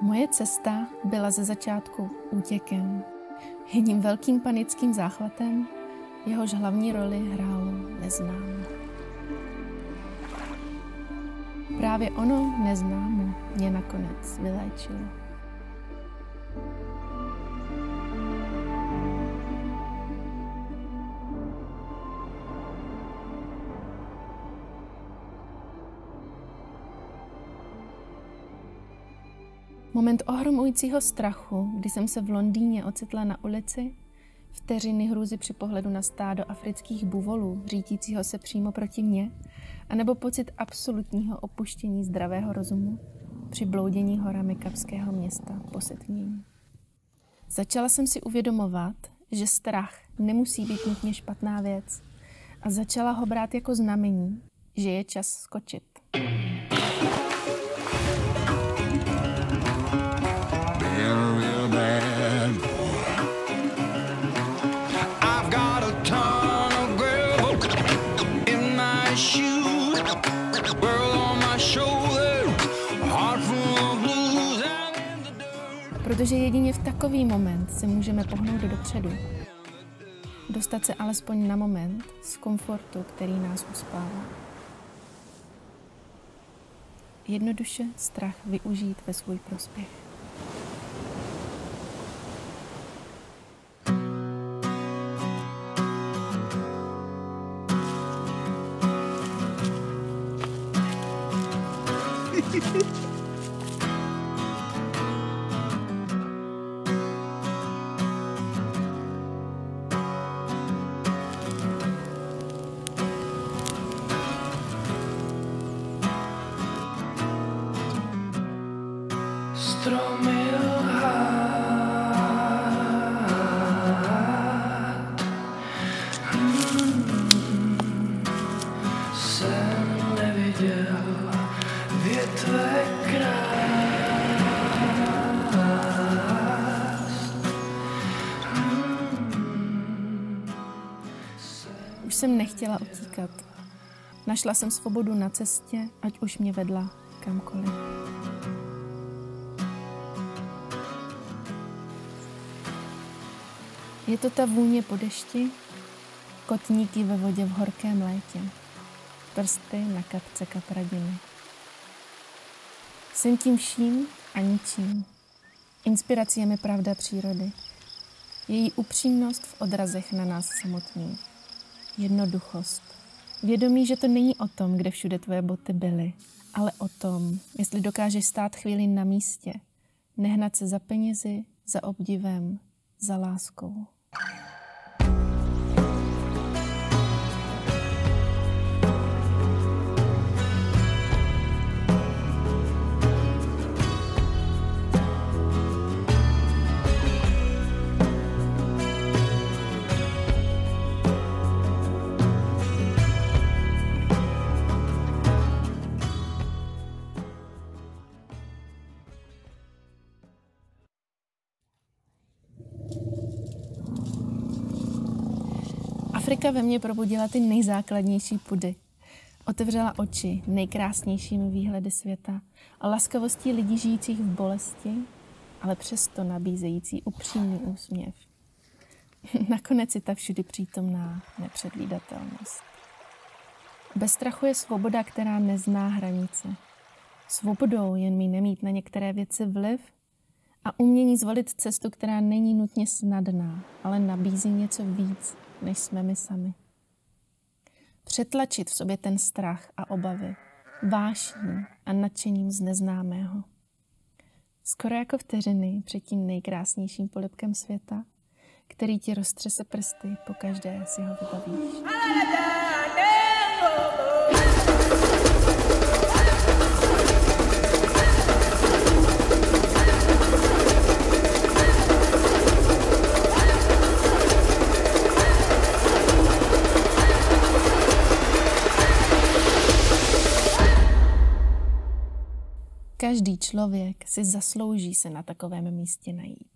Moje cesta byla ze začátku útěkem. Jedním velkým panickým záchvatem, jehož hlavní roli hrálo neznámo. Právě ono neznámo mě nakonec vyléčilo. Moment ohromujícího strachu, kdy jsem se v Londýně ocitla na ulici, vteřiny hrůzy při pohledu na stádo afrických buvolů, řídícího se přímo proti mně, anebo pocit absolutního opuštění zdravého rozumu při bloudění horami kapského města po setmění. Začala jsem si uvědomovat, že strach nemusí být nutně špatná věc a začala ho brát jako znamení, že je čas skočit. Protože jedině v takový moment se můžeme pohnout dopředu. Dostat se alespoň na moment z komfortu, který nás uspává. Jednoduše strach využít ve svůj prospěch. Stromy lhát, jsem neviděl větve krást. Už jsem nechtěla utíkat. Našla jsem svobodu na cestě, ať už mě vedla kamkoliv. Je to ta vůně po dešti, kotníky ve vodě v horkém létě, prsty na kapce kapradiny. Jsem tím vším a ničím. Inspirací je mi pravda přírody. Její upřímnost v odrazech na nás samotných. Jednoduchost. Vědomí, že to není o tom, kde všude tvoje boty byly, ale o tom, jestli dokážeš stát chvíli na místě, nehnat se za penězi, za obdivem, za láskou. Afrika ve mně probudila ty nejzákladnější pudy. Otevřela oči nejkrásnějšími výhledy světa a laskavostí lidí žijících v bolesti, ale přesto nabízející upřímný úsměv. Nakonec je ta všudy přítomná nepředvídatelnost. Bez strachu je svoboda, která nezná hranice. Svobodou jen mi nemít na některé věci vliv a umění zvolit cestu, která není nutně snadná, ale nabízí něco víc, než jsme my sami. Přetlačit v sobě ten strach a obavy, vášní a nadšením z neznámého. Skoro jako vteřiny před tím nejkrásnějším polibkem světa, který ti roztřese prsty, pokaždé si ho vybavíš. Každý člověk si zaslouží se na takovém místě najít.